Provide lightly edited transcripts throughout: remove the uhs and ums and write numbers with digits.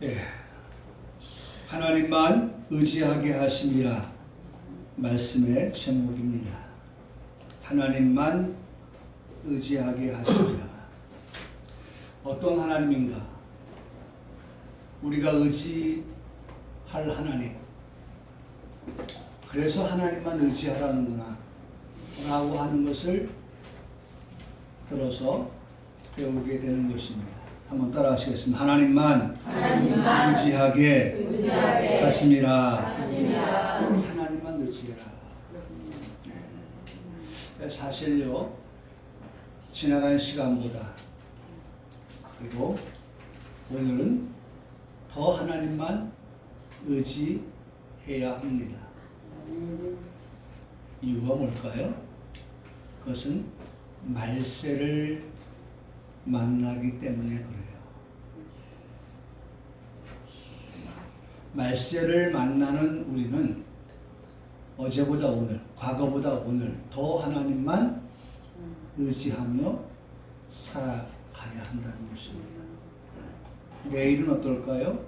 예, 하나님만 의지하게 하심이라 말씀의 제목입니다. 하나님만 의지하게 하심이라. 어떤 하나님인가? 우리가 의지할 하나님. 그래서 하나님만 의지하라는구나 라고 하는 것을 들어서 배우게 되는 것입니다. 한번 따라 하시겠습니다. 하나님만 의지하게 하심이라. 하나님만 의지해라. 사실요, 지나간 시간보다 그리고 오늘은 더 하나님만 의지해야 합니다. 이유가 뭘까요? 그것은 말세를 만나기 때문에 그래요. 말세를 만나는 우리는 어제보다 오늘, 과거보다 오늘 더 하나님만 의지하며 살아가야 한다는 것입니다. 내일은 어떨까요?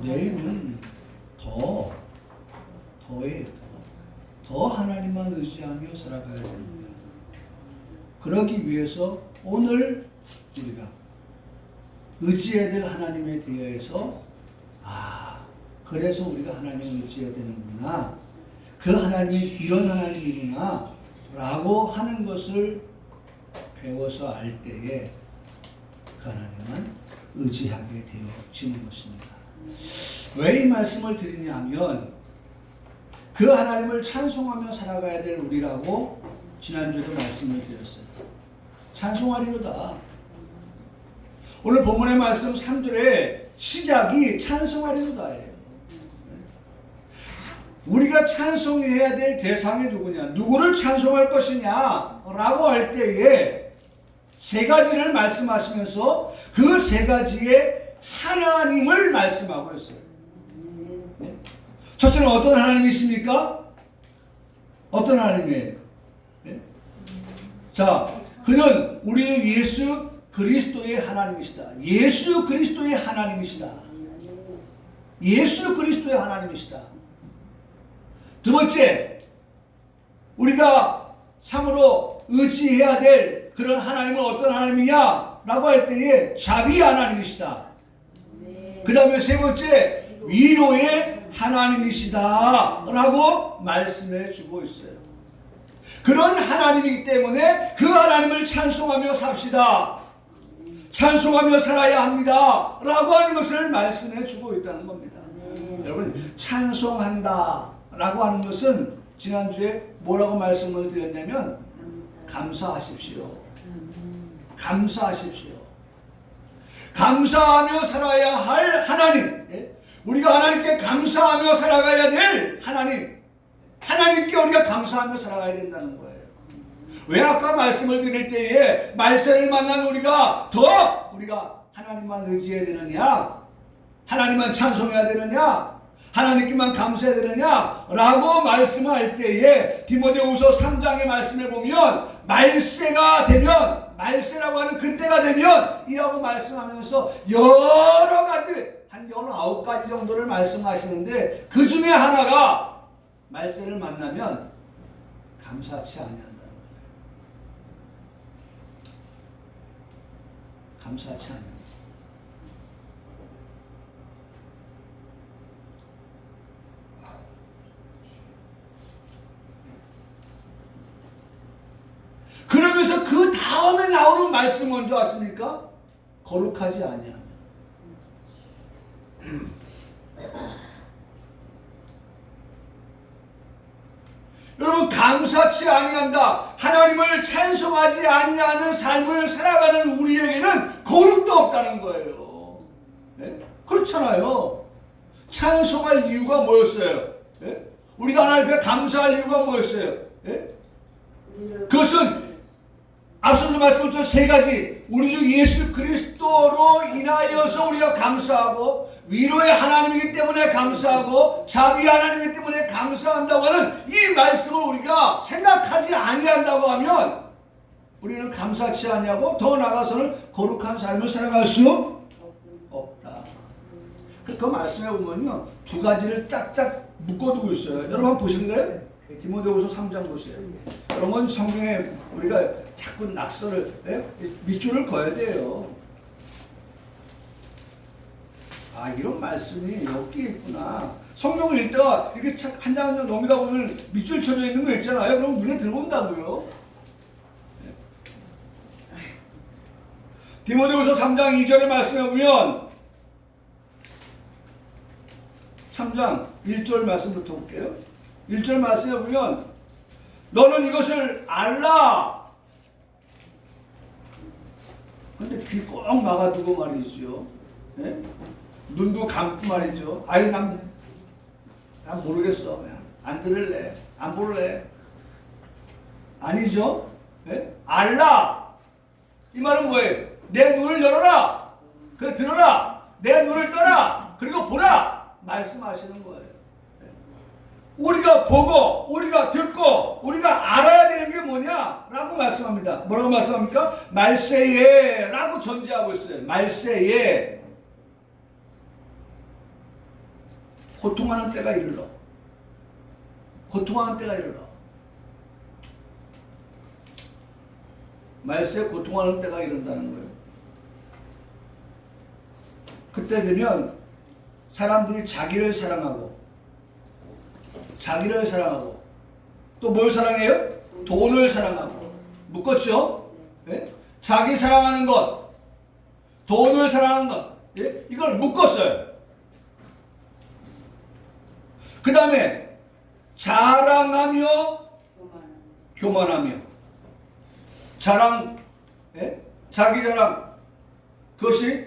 내일은 더 하나님만 의지하며 살아가야 됩니다. 그러기 위해서 오늘 우리가 의지해야 될 하나님에 대해서 그래서 우리가 하나님을 의지해야 되는구나, 그 하나님이 이런 하나님이구나 라고 하는 것을 배워서 알 때에 그 하나님만 의지하게 되어지는 것입니다. 왜 이 말씀을 드리냐면 그 하나님을 찬송하며 살아가야 될 우리라고 지난주에도 말씀을 드렸어요. 찬송하리로다. 오늘 본문의 말씀 3절의 시작이 찬송하리로다예요. 우리가 찬송해야 될 대상이 누구냐, 누구를 찬송할 것이냐 라고 할 때에 세 가지를 말씀하시면서 그 세 가지의 하나님을 말씀하고 있어요. 첫째는 어떤 하나님이십니까? 어떤 하나님이에요? 자, 그는 우리 예수 그리스도의 하나님이시다. 예수 그리스도의 하나님이시다. 예수 그리스도의 하나님이시다. 두 번째, 우리가 참으로 의지해야 될 그런 하나님은 어떤 하나님이냐 라고 할 때에 자비 하나님이시다. 그 다음에 세 번째, 위로의 하나님이시다 라고 말씀해 주고 있어요. 그런 하나님이기 때문에 그 하나님을 찬송하며 삽시다, 찬송하며 살아야 합니다 라고 하는 것을 말씀해 주고 있다는 겁니다. 여러분, 찬송한다 라고 하는 것은 지난주에 뭐라고 말씀을 드렸냐면 감사하십시오. 감사하십시오. 감사하며 살아야 할 하나님, 우리가 하나님께 감사하며 살아가야 될 하나님, 하나님께 우리가 감사하며 살아가야 된다는 거예요. 왜 아까 말씀을 드릴 때에 말세를 만난 우리가 하나님만 의지해야 되느냐, 하나님만 찬송해야 되느냐, 하나님께만 감사해야 되느냐 라고 말씀할 때에 디모데후서 3장의 말씀을 보면 말세가 되면, 말세라고 하는 그때가 되면 이라고 말씀하면서 여러 가지, 한 19가지 정도를 말씀하시는데 그 중에 하나가 말세를 만나면 감사치 아니한다는 거예요. 감사치 아니한다. 그러면서 그 다음에 나오는 말씀 뭔지 아십니까? 거룩하지 아니하며. 여러분, 감사치 아니한다, 하나님을 찬송하지 아니하는 삶을 살아가는 우리에게는 거룩도 없다는 거예요. 네? 그렇잖아요. 찬송할 이유가 뭐였어요? 네? 우리가 하나님 앞에 감사할 이유가 뭐였어요? 네? 그것은 앞서도 말씀드렸던 세 가지, 우리 주 예수 그리스도로 인하여서 우리가 감사하고, 위로의 하나님이기 때문에 감사하고, 자비 하나님이기 때문에 감사한다고 하는 이 말씀을 우리가 생각하지 아니한다고 하면 우리는 감사치 아니하고 더 나아가서는 거룩한 삶을 살아갈 수 없다. 그 말씀에 보면요, 두 가지를 짝짝 묶어두고 있어요. 여러분 한번 보실래요? 디모데후서 3장 보세요. 여러분 성경에 우리가 자꾸 낙서를, 밑줄을 그어야 돼요. 아, 이런 말씀이 여기 있구나. 성경을 읽다가 이렇게 한 장 한 장 넘기다 보면 밑줄 쳐져 있는 거 있잖아요. 그럼 눈에 들어온다고요. 디모데후서 3장 2절의 말씀에 보면 3장 1절 말씀부터 볼게요. 1절 말씀에 보면 너는 이것을 알라. 근데 귀 꼭 막아두고 말이죠. 네? 눈도 감고 말이죠. 아유, 난 모르겠어. 그냥 안 들을래. 안 볼래. 아니죠? 네? 알라. 이 말은 뭐예요? 내 눈을 열어라. 그래, 들어라. 내 눈을 떠라. 그리고 보라. 말씀하시는 거예요. 우리가 보고, 우리가 듣고, 우리가 알아야 되는 게 뭐냐? 라고 말씀합니다. 뭐라고 말씀합니까? 말세에 라고 전제하고 있어요. 말세에. 고통하는 때가 이르러. 고통하는 때가 이르러. 말세에 고통하는 때가 이른다는 거예요. 그때 되면 사람들이 자기를 사랑하고 또 뭘 사랑해요? 돈을 사랑하고. 묶었죠? 예? 자기 사랑하는 것, 돈을 사랑하는 것, 예? 이걸 묶었어요. 그 다음에 자랑하며 교만하며. 자랑, 예? 자기 자랑, 그것이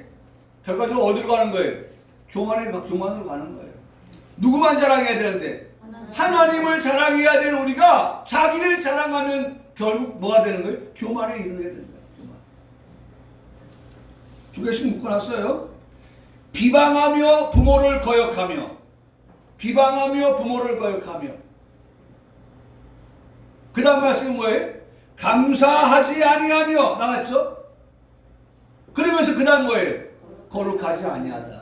결과적으로 어디로 가는 거예요? 교만으로 가는 거예요. 누구만 자랑해야 되는데? 하나님을 자랑해야 되는 우리가 자기를 자랑하면 결국 뭐가 되는 거예요? 교만에 이르게 된다. 교만. 두 개씩 묶어놨어요. 비방하며 부모를 거역하며. 비방하며 부모를 거역하며. 그 다음 말씀은 뭐예요? 감사하지 아니하며. 나왔죠? 그러면서 그 다음 뭐예요? 거룩하지 아니하다.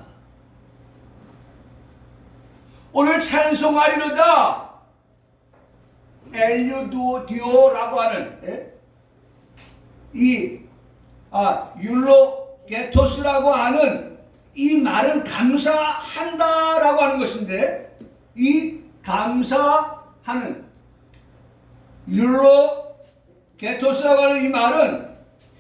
오늘 찬송하리로다. 엘유도디오라고 하는 율로게토스라고 하는 이 말은 감사한다라고 하는 것인데, 이 감사하는 율로게토스라고 하는 이 말은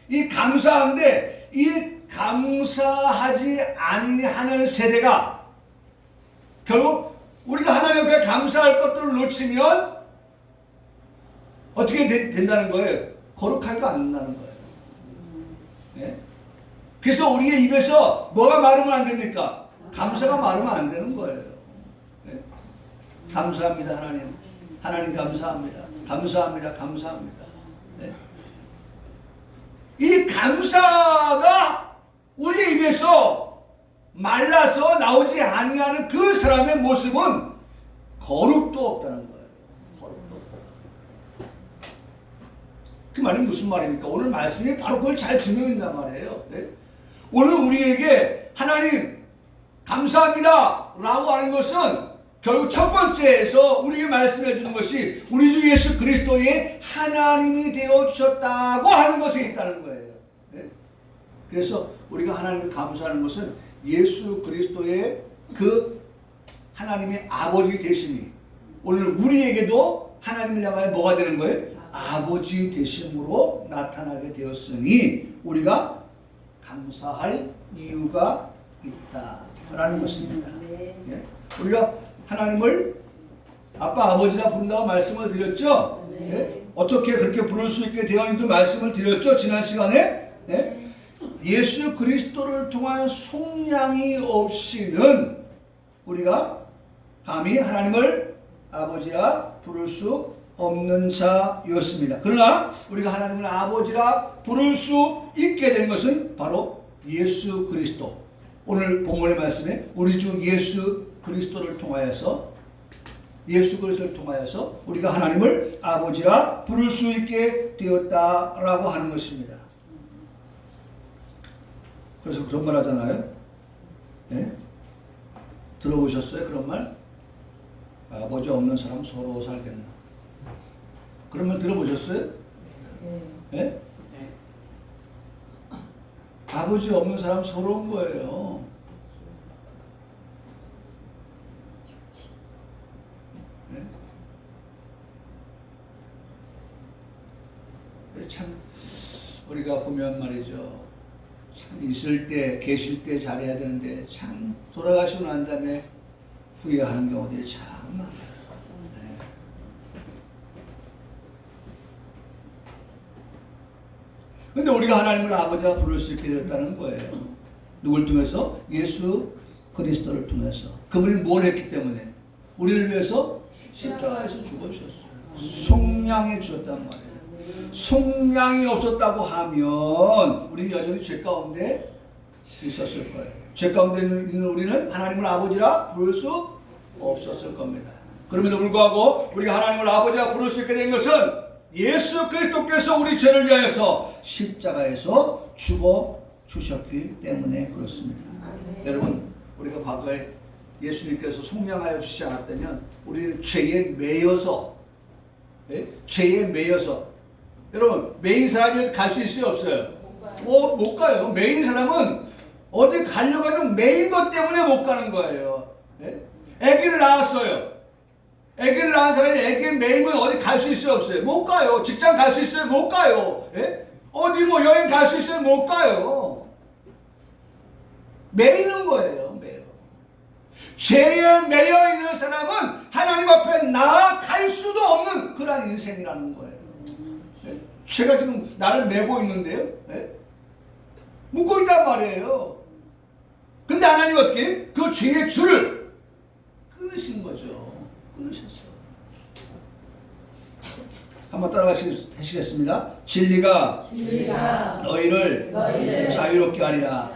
이 감사한데, 이 감사하지 아니하는 세대가 결국 우리가 하나님 앞에 감사할 것들을 놓치면 어떻게 된다는 거예요? 거룩하지가 않는다는 거예요. 네? 그래서 우리의 입에서 뭐가 마르면 안 됩니까? 감사가 마르면 안 되는 거예요. 네? 감사합니다, 하나님. 하나님 감사합니다. 감사합니다. 감사합니다. 네? 이 감사가 우리의 입에서 말라서 나오지 아니하는 그 사람의 모습은 거룩도 없다는 거예요. 거룩도 없다. 그 말이 무슨 말입니까? 오늘 말씀이 바로 그걸 잘 증명한단 말이에요. 네? 오늘 우리에게 하나님 감사합니다 라고 하는 것은 결국 첫 번째에서 우리에게 말씀해 주는 것이 우리 주 예수 그리스도의 하나님이 되어 주셨다고 하는 것에 있다는 거예요. 네? 그래서 우리가 하나님을 감사하는 것은 예수 그리스도의 그 하나님의 아버지 되심이 오늘 우리에게도 하나님을 향하여 뭐가 되는 거예요? 아버지 되심으로 나타나게 되었으니 우리가 감사할 이유가 있다라는 것입니다. 예? 우리가 하나님을 아빠 아버지라 부른다고 말씀을 드렸죠? 예? 어떻게 그렇게 부를 수 있게 되었는지도 말씀을 드렸죠? 지난 시간에. 예? 예수 그리스도를 통한 속량이 없이는 우리가 감히 하나님을 아버지라 부를 수 없는 자였습니다. 그러나 우리가 하나님을 아버지라 부를 수 있게 된 것은 바로 예수 그리스도. 오늘 본문의 말씀에 우리 주 예수 그리스도를 통하여서 우리가 하나님을 아버지라 부를 수 있게 되었다라고 하는 것입니다. 그래서 그런 말 하잖아요. 네? 들어보셨어요? 그런 말? 아버지 없는 사람 서러워 살겠나? 그런 말 들어보셨어요? 예? 아버지 없는 사람 서러운 거예요. 네? 참 우리가 보면 말이죠. 참 있을 때, 계실 때 잘해야 되는데 참 돌아가시고 난 다음에 후회하는 경우들이 참 많아요. 네. 근데 우리가 하나님을 아버지라 부를 수 있게 됐다는 거예요. 누굴 통해서? 예수 그리스도를 통해서. 그분이 뭘 했기 때문에? 우리를 위해서 십자가에서 죽어주셨어요. 속량해 주셨단 말이에요. 속량이 없었다고 하면 우리는 여전히 죄 가운데 있었을 거예요. 죄 가운데 있는 우리는 하나님을 아버지라 부를 수 없었을 겁니다. 그럼에도 불구하고 우리가 하나님을 아버지라 부를 수 있게 된 것은 예수 그리스도께서 우리 죄를 위하여서 십자가에서 죽어 주셨기 때문에 그렇습니다. 여러분, 우리가 과거에 예수님께서 속량하여 주시지 않았다면 우리는 죄에 매여서, 죄에 매여서, 여러분, 매인 사람이 갈 수 있어요, 없어요? 못 가요. 매인 사람은 어디 가려고 해도 매인 것 때문에 못 가는 거예요. 아기를 낳았어요. 아기를 낳은 사람이 아기 매이면 어디 갈 수 있어요, 없어요? 못 가요. 직장 갈 수 있어요? 못 가요. 어디 뭐 여행 갈 수 있어요? 못 가요. 매이는 거예요, 매여. 죄에 매여 있는 사람은 하나님 앞에 나아갈 수도 없는 그런 인생이라는 거예요. 죄가 지금 나를 매고 있는데요. 묶고 있단 말이에요. 근데 하나님 어떻게? 그 죄의 줄을 끊으신 거죠. 끊으셨어요. 한번 따라가시겠습니다. 진리가 너희를 자유롭게 하리라.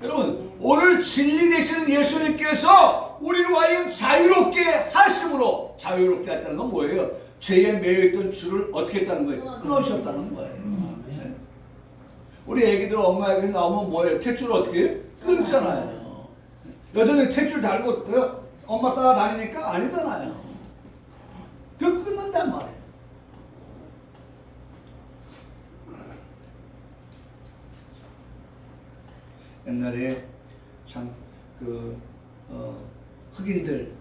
여러분, 오늘 진리 되시는 예수님께서 우리를 하여 자유롭게 하심으로, 자유롭게 했다는 건 뭐예요? 죄에 매여있던 줄을 어떻게 했다는 거예요? 끊어주셨다는 거예요. 네. 우리 애기들 엄마에게 나오면 뭐예요? 탯줄을 어떻게 끊잖아요. 여전히 탯줄 달고 엄마 따라 다니니까 아니잖아요. 그 끊는단 말이에요. 옛날에 참 흑인들,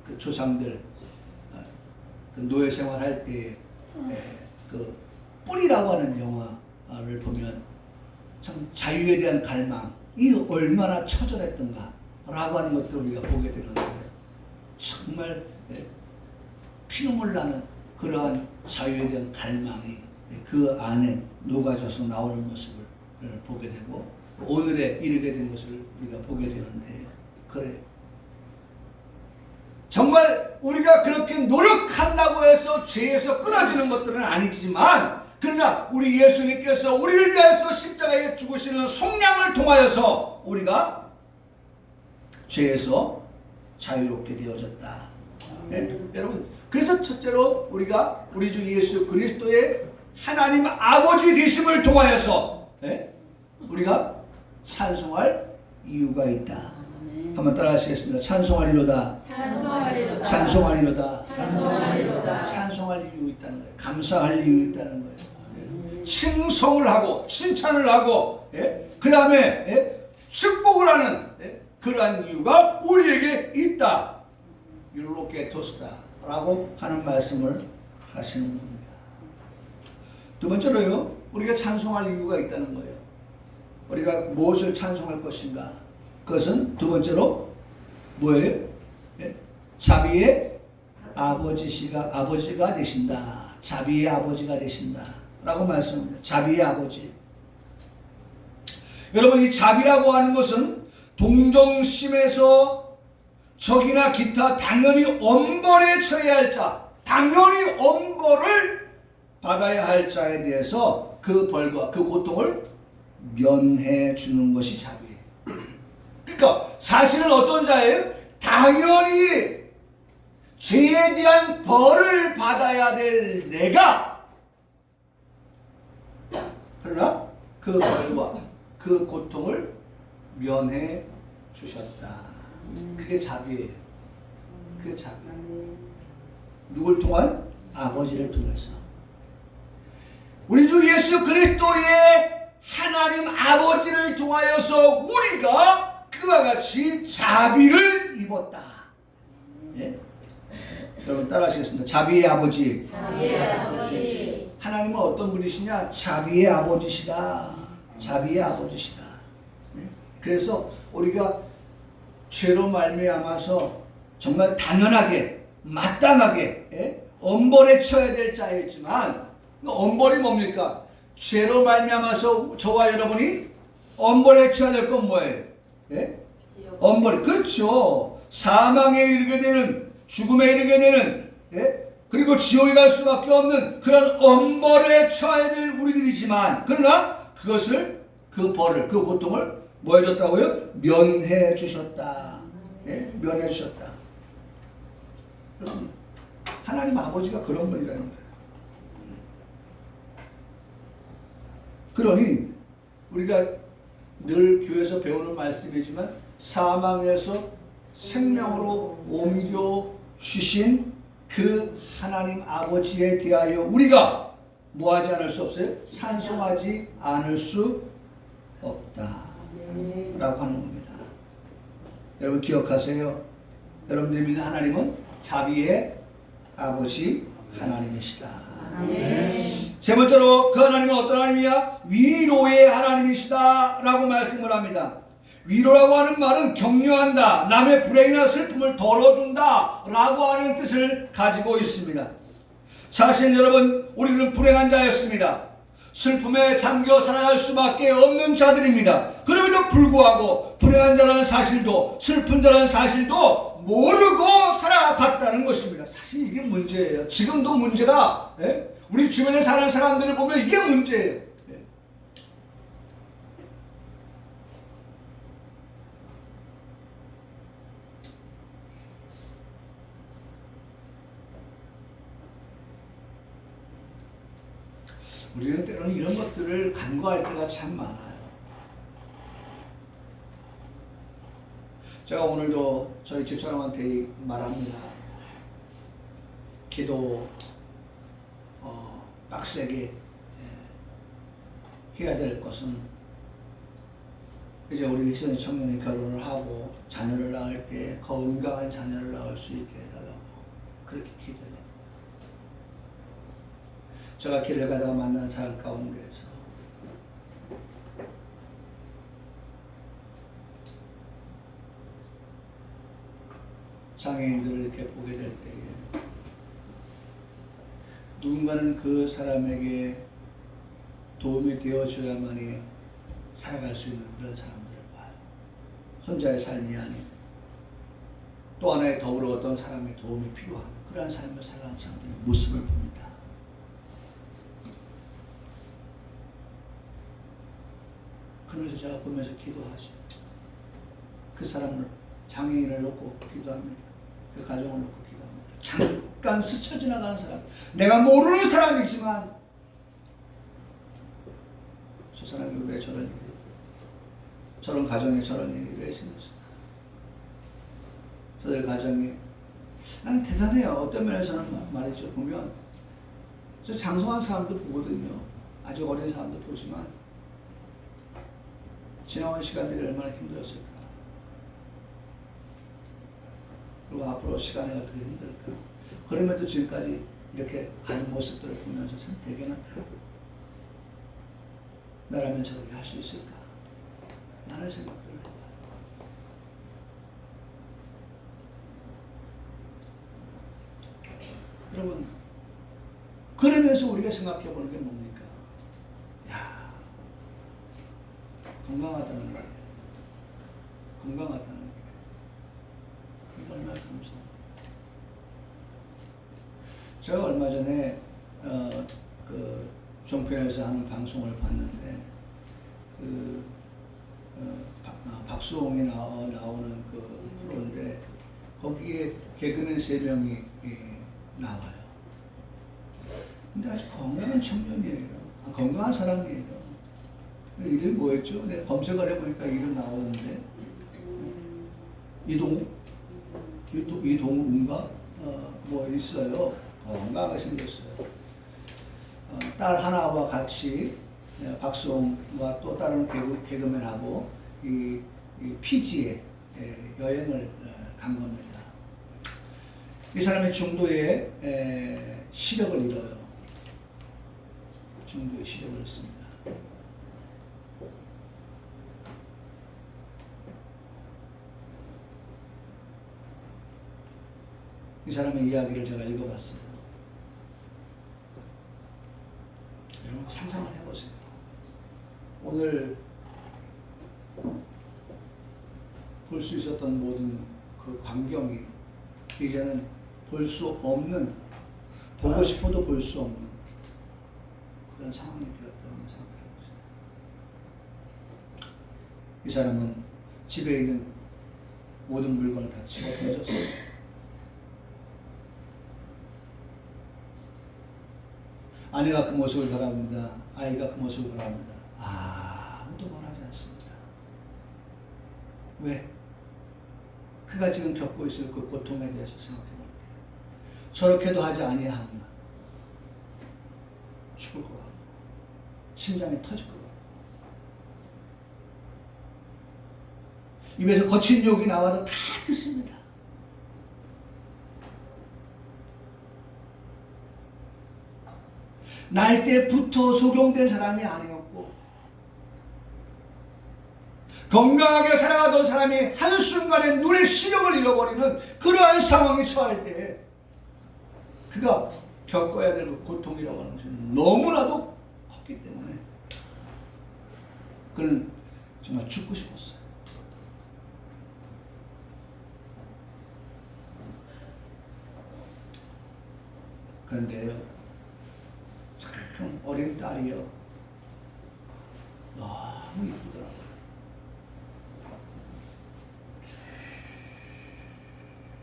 그 조상들 그 노예 생활할 때 그 뿌리라고 하는 영화를 보면 참 자유에 대한 갈망이 얼마나 처절했던가 라고 하는 것들을 우리가 보게 되는데 정말 피눈물 나는 그러한 자유에 대한 갈망이 그 안에 녹아져서 나오는 모습을 보게 되고 오늘에 이르게 된 것을 우리가 보게 되는데 그래 정말 우리가 그렇게 노력한다고 해서 죄에서 끊어지는 것들은 아니지만 그러나 우리 예수님께서 우리를 위해서 십자가에 죽으시는 속량을 통하여서 우리가 죄에서 자유롭게 되어졌다. 여러분, 그래서 첫째로 우리가 우리 주 예수 그리스도의 하나님 아버지 되심을 통하여서 우리가 찬송할 이유가 있다. 한번 따라하시겠습니다. 찬송하리로다. 찬송하리로다. 찬송하리로다. 찬송하리로다. 찬송할 이유 있다는 거예요. 감사할 이유 있다는 거예요. 칭송을 하고 칭찬을 하고 그 다음에 축복을 하는 그러한 이유가 우리에게 있다. 율로케토스다 라고 하는 말씀을 하시는 겁니다. 두 번째로요, 우리가 찬송할 이유가 있다는 거예요. 우리가 무엇을 찬송할 것인가? 그것은 두 번째로 뭐예요? 자비의 아버지가 되신다. 자비의 아버지가 되신다 라고 말씀합니다. 자비의 아버지. 여러분, 이 자비라고 하는 것은 동정심에서 적이나 기타 당연히 엄벌에 처해야 할 자, 당연히 엄벌을 받아야 할 자에 대해서 그 벌과 그 고통을 면해 주는 것이 자비예요. 그러니까 사실은 어떤 자예요? 당연히 죄에 대한 벌을 받아야 될 내가, 그러나 그 벌과 그 고통을 면해 주셨다. 그게 자비예요. 그게 자비. 누굴 통한? 아버지를 통해서. 우리 주 예수 그리스도의 하나님 아버지를 통하여서 우리가 그와 같이 자비를 입었다. 예? 여러분 따라하시겠습니다. 자비의 아버지. 자비의 아버지. 하나님은 어떤 분이시냐? 자비의 아버지시다. 자비의 아버지시다. 예? 그래서 우리가 죄로 말미암아서 정말 당연하게 마땅하게 예? 엄벌에 쳐야 될 자였지만 엄벌이 뭡니까? 죄로 말미암아서 저와 여러분이 엄벌에 쳐야 될 건 뭐예요? 예? 엄벌이 그렇죠. 사망에 이르게 되는 죽음에 이르게 되는 예? 그리고 지옥에 갈 수밖에 없는 그런 엄벌에 처해야 될 우리들이지만 그러나 그것을 그 벌을 그 고통을 뭐 해줬다고요? 면해 주셨다. 예? 면해 주셨다. 하나님 아버지가 그런 분이라는 거예요. 그러니 우리가 늘 교회에서 배우는 말씀이지만 사망에서 생명으로 옮겨 주신 그 하나님 아버지에 대하여 우리가 뭐하지 않을 수 없어요? 찬송하지 않을 수 없다 라고 하는 겁니다. 여러분 기억하세요. 여러분들이 믿는 하나님은 자비의 아버지 하나님이시다. 세 번째로 그 하나님은 어떤 하나님이야? 위로의 하나님이시다 라고 말씀을 합니다. 위로라고 하는 말은 격려한다, 남의 불행이나 슬픔을 덜어준다 라고 하는 뜻을 가지고 있습니다. 사실 여러분 우리는 불행한 자였습니다. 슬픔에 잠겨 살아갈 수밖에 없는 자들입니다. 그럼에도 불구하고 불행한 자라는 사실도 슬픈 자라는 사실도 모르고 살아갔다는 것입니다. 사실 이게 문제예요. 지금도 문제가 우리 주변에 사는 사람들을 보면 이게 문제예요. 우리는 때로는 이런 것들을 간과할 때가 참 많아요. 제가 오늘도 저희 집사람한테 말합니다. 기도 빡세게 해야 될 것은 이제 우리 희선이 청년이 결혼을 하고 자녀를 낳을 때 건강한 자녀를 낳을 수 있게 해달라고 그렇게 기도해요. 제가 길을 가다가 만난 사람 가운데에서 장애인들을 이렇게 보게 될 때에 누군가는 그 사람에게 도움이 되어줘야만이 살아갈 수 있는 그런 사람들을 봐요. 혼자의 삶이 아닌 또 하나의 더불어 어떤 사람의 도움이 필요한 그러한 삶을 살아가는 사람들의 모습을 봅니다. 그러면서 제가 보면서 기도하죠. 그 사람을 장애인을 놓고 기도합니다. 그 가정을 놓고 기도합니다. 잠깐 스쳐 지나가는 사람, 내가 모르는 사람이지만 저 사람이 왜 저런 일이, 저런 가정에 저런 일이 왜 생겼을까? 저들 가정이 난 대단해요. 어떤 면에서는 말이죠. 보면 저 장성한 사람도 보거든요. 아주 어린 사람도 보지만 지나온 시간들이 얼마나 힘들었을까. 그리고 앞으로 시간이 어떻게 힘들까. 그럼에도 지금까지 이렇게 가는 모습들을 보면서 참 대견하다. 나라면 저렇게 할 수 있을까. 나는 생각들을 해봐요. 여러분, 그러면서 우리가 생각해 보는 게 뭡니까? 야, 건강하다는 게, 건강하다는 게 얼마나 감사합니다. 제가 얼마 전에 그 종편에서 하는 방송을 봤는데 박수홍이 나오는 그 프로인데 거기에 개그맨 3명이 나와요. 근데 아주 건강한 청년이에요. 건강한 사람이에요. 이름이 뭐였죠? 내가 검색을 해보니까 이름 나오는데 이동훈가 뭐 있어요. 건강하게 생겼어요. 딸 하나와 같이 박수홍과 또 다른 개그맨하고 이 피지에 여행을 간 겁니다. 이 사람이 중도에 시력을 잃어요. 중도에 시력을 잃습니다. 이 사람의 이야기를 제가 읽어봤어요. 여러분 상상을 해보세요. 오늘 볼 수 있었던 모든 그 광경이 이제는 볼 수 없는, 보고 싶어도 볼 수 없는 그런 상황이 되었다고 생각해보세요. 이 사람은 집에 있는 모든 물건을 다 집어 던졌어요. 아내가 그 모습을 바라봅니다. 아이가 그 모습을 바라봅니다. 아무도 말하지 않습니다. 왜? 그가 지금 겪고 있을 그 고통에 대해서 생각해 볼게요. 저렇게도 하지 아니하면 죽을 것 같고 심장이 터질 것 같고 입에서 거친 욕이 나와도 다 듣습니다. 날 때부터 속용된 사람이 아니었고 건강하게 살아가던 사람이 한순간에 눈의 시력을 잃어버리는 그러한 상황에 처할 때 그가 겪어야 될 고통이라고 하는 것이 너무나도 컸기 때문에 그는 정말 죽고 싶었어요. 그런데요, 참 어린 딸이요, 너무 이쁘더라고요.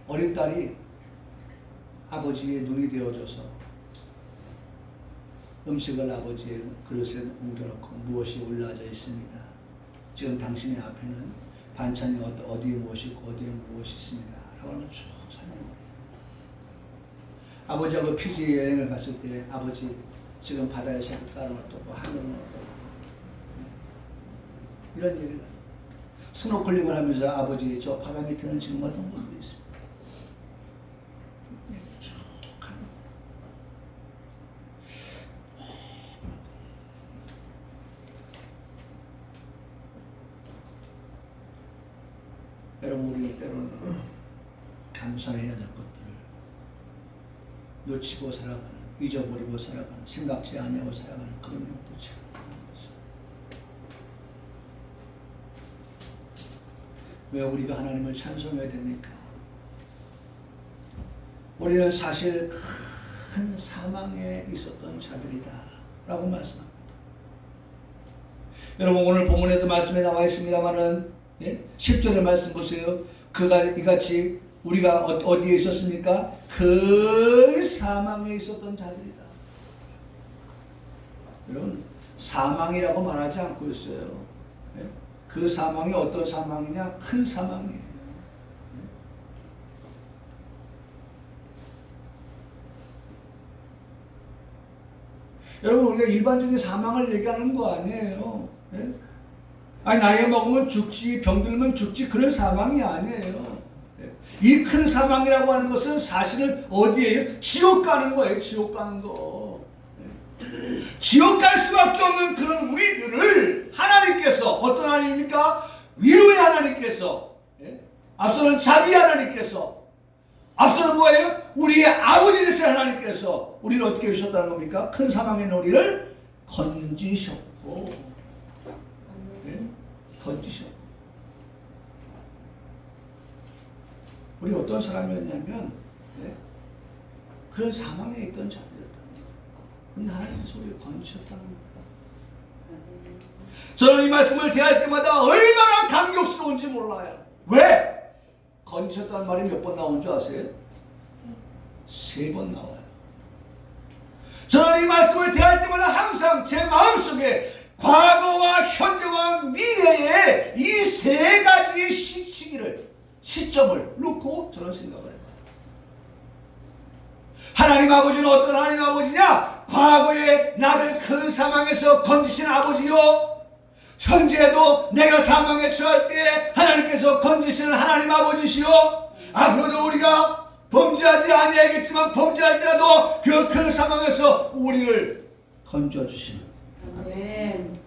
어린 딸이 아버지의 눈이 되어줘서 음식을 아버지의 그릇에 옮겨놓고 무엇이 올라져 있습니다. 지금 당신의 앞에는 반찬이 어디에 무엇이 있고 어디에 무엇이 있습니다. 라고 하는 쭉 설명을. 아버지하고 피지 여행을 갔을 때 아버지 지금 바다의 색깔은 어떻고 하늘은 어떻고 이런 얘기를 스노클링을 하면서 아버지 저 바다 밑에는 지금 어떤 것도 있습니다. 여러분, 우리 때로는 감사해야 될 것들을 놓치고 살아가는, 잊어버리고 살아가는, 생각지 않냐고 살아가는 그런 것도 참 많은 것이죠. 왜 우리가 하나님을 찬송해야 됩니까? 우리는 사실 큰 사망에 있었던 자들이다 라고 말씀합니다. 여러분, 오늘 본문에도 말씀에 나와 있습니다마는 10절의 말씀 보세요. 그가 이같이 우리가 어디에 있었습니까? 그 사망에 있었던 자들이다. 여러분, 사망이라고 말하지 않고 있어요. 그 사망이 어떤 사망이냐? 큰 사망이에요. 여러분, 우리가 일반적인 사망을 얘기하는 거 아니에요. 아니, 나이 먹으면 죽지, 병들면 죽지, 그런 사망이 아니에요. 이 큰 사망이라고 하는 것은 사실은 어디에요? 지옥 가는 거예요. 지옥 가는 거. 지옥 갈 수밖에 없는 그런 우리들을 하나님께서, 어떤 하나님입니까? 위로의 하나님께서, 앞서는 자비 하나님께서, 앞서는 뭐예요? 우리의 아버지 되신 하나님께서 우리를 어떻게 해주셨다는 겁니까? 큰 사망에 있는 우리를 건지셨고, 건지셨고. 우리 어떤 사람이었냐면 그런 사망에 있던 자들이었다는 거예요. 근데 하나님께서 우리를 건지셨다는 거예요. 저는 이 말씀을 대할 때마다 얼마나 감격스러운지 몰라요. 왜? 건지셨다는 말이 몇 번 나온 줄 아세요? 3번 나와요. 저는 이 말씀을 대할 때마다 항상 제 마음속에 과거와 현재와 미래의 이 3가지의 시기를, 시점을 아버지는 어떤 하나님 아버지냐? 과거에 나를 큰 사망에서 건지신 아버지요, 현재도 내가 사망에 처할 때 하나님께서 건지시는 하나님 아버지시요, 앞으로도 우리가 범죄하지 아니하겠지만 범죄할 때라도 그 큰 사망에서 우리를 건져주시는. 아멘.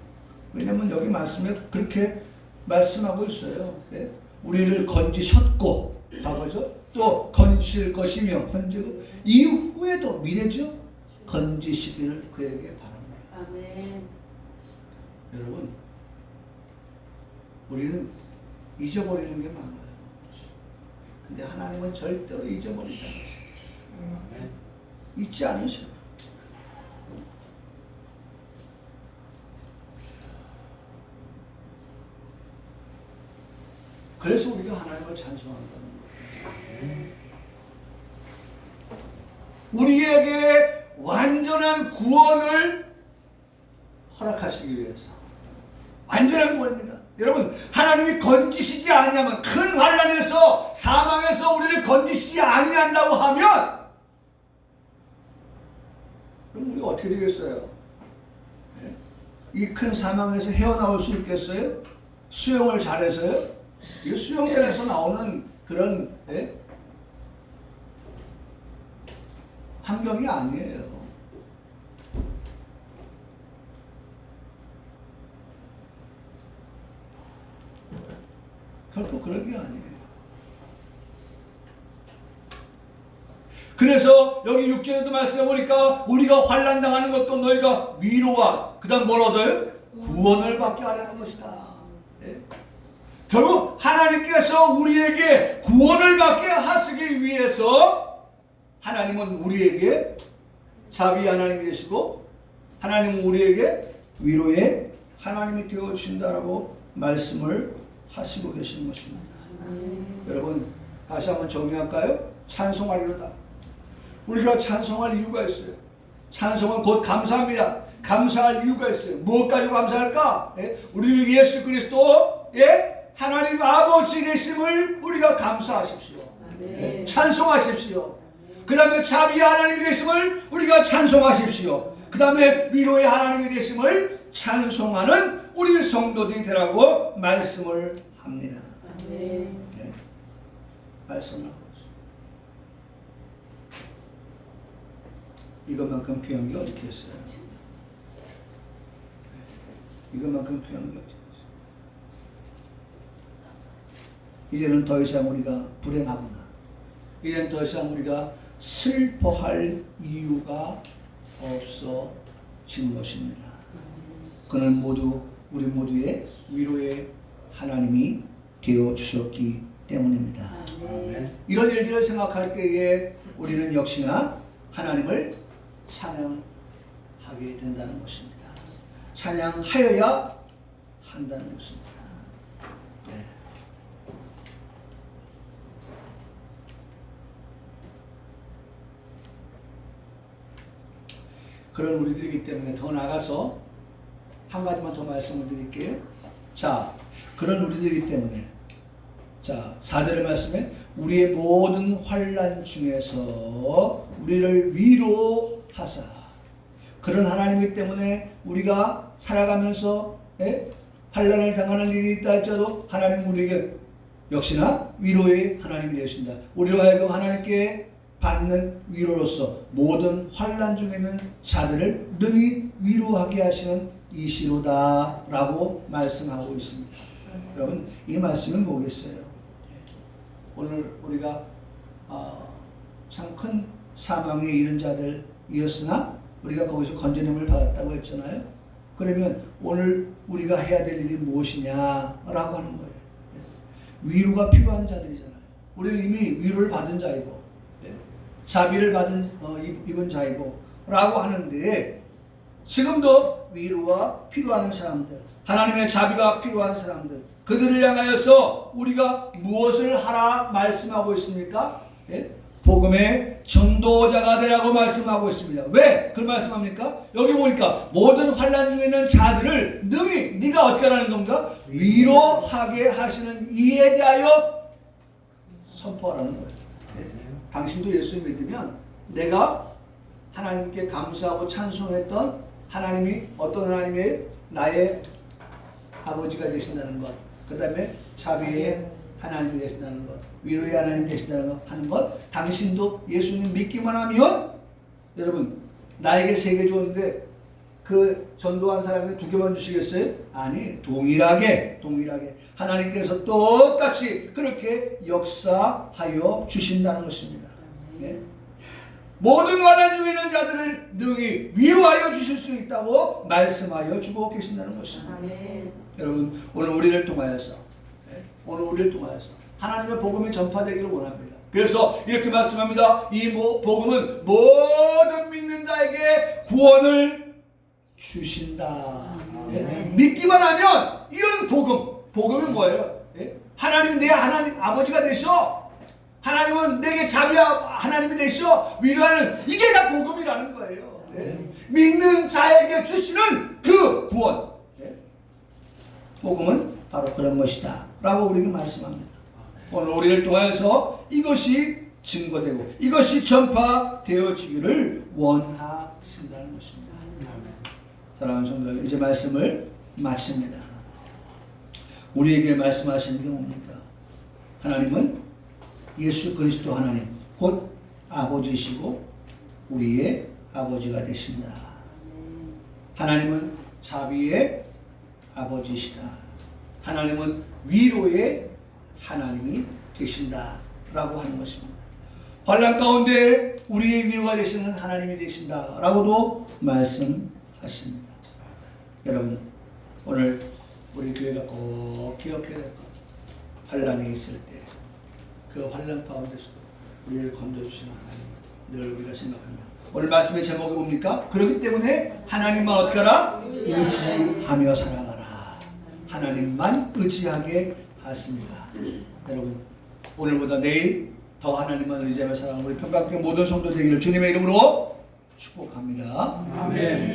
왜냐면 여기 말씀에 그렇게 말씀하고 있어요. 예? 우리를 건지셨고 과거죠. 또 건지실 것이며 현재고 이후에도 미래죠. 건지시기를 그에게 바랍니다. 아멘. 여러분, 우리는 잊어버리는 게 많아요. 근데 하나님은 절대로 잊어버리지 않으셔요. 잊지 않으셔요. 그래서 우리가 하나님을 찬송한다는 거예요. 우리에게 완전한 구원을 허락하시기 위해서. 완전한 구원입니다. 여러분, 하나님이 건지시지 아니하면, 큰 환난에서 사망에서 우리를 건지시지 아니한다고 하면, 그럼 우리가 어떻게 되겠어요? 이 큰 사망에서 헤어나올 수 있겠어요? 수영을 잘해서요? 이 수영장에서 나오는 그런 환경이 아니에요. 결코 그런 게 아니에요. 그래서 여기 6절에도 말씀해 보니까 우리가 환난 당하는 것도 너희가 위로와 그 다음 뭘 얻어요? 구원을 받게 하려는 것이다. 예? 결국 하나님께서 우리에게 구원을 받게 하시기 위해서 하나님은 우리에게 자비 하나님이 되시고 하나님은 우리에게 위로의 하나님이 되어주신다라고 말씀을 하시고 계시는 것입니다. 여러분, 다시 한번 정리할까요? 찬송하리로다. 우리가 찬송할 이유가 있어요. 찬송은 곧 감사합니다. 감사할 이유가 있어요. 무엇 가지고 감사할까? 우리 예수 그리스도 하나님 아버지 되심을 우리가 감사하십시오. 찬송하십시오. 그 다음에 자비의 하나님이 되심을 우리가 찬송하십시오. 그 다음에 위로의 하나님이 되심을 찬송하는 우리 성도들이 되라고 말씀을 합니다. 말씀을 하고 있습니다. 이것만큼 귀한 게 어디 있겠어요? 이것만큼 귀한 게 어디 있겠어요? 이제는 더 이상 우리가 불행하거나 이제는 더 이상 우리가 슬퍼할 이유가 없어진 것입니다. 그는 모두 우리 모두의 위로의 하나님이 되어 주셨기 때문입니다. 이런 일들을 생각할 때에 우리는 역시나 하나님을 찬양하게 된다는 것입니다. 찬양하여야 한다는 것입니다. 네. 그런 우리들이기 때문에 더 나가서 한 가지만 더 말씀을 드릴게요. 자, 그런 우리들이기 때문에 자, 4절의 말씀에 우리의 모든 환난 중에서 우리를 위로하사, 그런 하나님이기 때문에 우리가 살아가면서 환난을 당하는 일이 있다 할지라도 하나님 우리에게 역시나 위로의 하나님이 되신다. 우리로 하여금 하나님께 받는 위로로서 모든 환난 중에 있는 자들을 능히 위로하게 하시는 이시로다 라고 말씀하고 있습니다. 여러분, 이 말씀은 뭐겠어요? 오늘 우리가 참 큰 사망에 이른 자들이었으나 우리가 거기서 건져냄을 받았다고 했잖아요. 그러면 오늘 우리가 해야 될 일이 무엇이냐라고 하는 거예요. 위로가 필요한 자들이잖아요. 우리는 이미 위로를 받은 자이고 자비를 입은 자이고 라고 하는데, 지금도 위로가 필요한 사람들, 하나님의 자비가 필요한 사람들, 그들을 향하여서 우리가 무엇을 하라 말씀하고 있습니까? 복음의 전도자가 되라고 말씀하고 있습니다. 왜 그 말씀합니까? 여기 보니까 모든 환난 중에 있는 자들을 능히 네가 어떻게 하라는 건가? 위로하게 하시는 이에 대하여 선포하라는 거예요. 당신도 예수 믿으면 내가 하나님께 감사하고 찬송했던 하나님이 어떤 하나님이에요? 나의 아버지가 되신다는 것, 그 다음에 자비의 하나님이 되신다는 것, 위로의 하나님이 되신다는 것 하는 것, 당신도 예수님 믿기만 하면 여러분 나에게 3개 줬는데 그 전도한 사람이 2개만 주시겠어요? 아니, 동일하게 하나님께서 똑같이 그렇게 역사하여 주신다는 것입니다. 네? 모든 환난 중에 있는 자들을 능히 위로하여 주실 수 있다고 말씀하여 주고 계신다는 것입니다. 아멘. 여러분 오늘 우리를 통하여서 하나님의 복음이 전파되기를 원합니다. 그래서 이렇게 말씀합니다. 이 복음은 모든 믿는 자에게 구원을 주신다. 예? 믿기만 하면 이런 복음은 뭐예요? 예? 하나님 내 하나님 아버지가 되셔. 하나님은 내게 하나님이 되셔. 위로하는 이게 다 복음이라는 거예요. 예? 믿는 자에게 주시는 그 구원. 예? 복음은 바로 그런 것이다 라고 우리에게 말씀합니다. 오늘 우리를 통하여서 이것이 증거되고 이것이 전파되어지기를 원하신다는 것입니다. 사랑하는 성도 여러분, 이제 말씀을 마칩니다. 우리에게 말씀하시는 게 뭡니까? 하나님은 예수 그리스도 하나님 곧 아버지시고 우리의 아버지가 되신다. 하나님은 자비의 아버지시다. 하나님은 위로의 하나님이 되신다 라고 하는 것입니다. 환난 가운데 우리의 위로가 되시는 하나님이 되신다 라고도 말씀하십니다. 여러분 오늘 우리 교회가 꼭 기억해야 될 것, 환난이 있을 때 그 환난 가운데서도 우리를 건져주시는 하나님 늘 우리가 생각합니다. 오늘 말씀의 제목이 뭡니까? 그렇기 때문에 하나님만 어떻게 하라? 의지하며 살아가라. 하나님만 의지하게 하십니다. 여러분 오늘보다 내일 더 하나님만 의지하며 살아가는 우리 평강교회 모든 성도 되기를 주님의 이름으로 축복합니다. 아멘.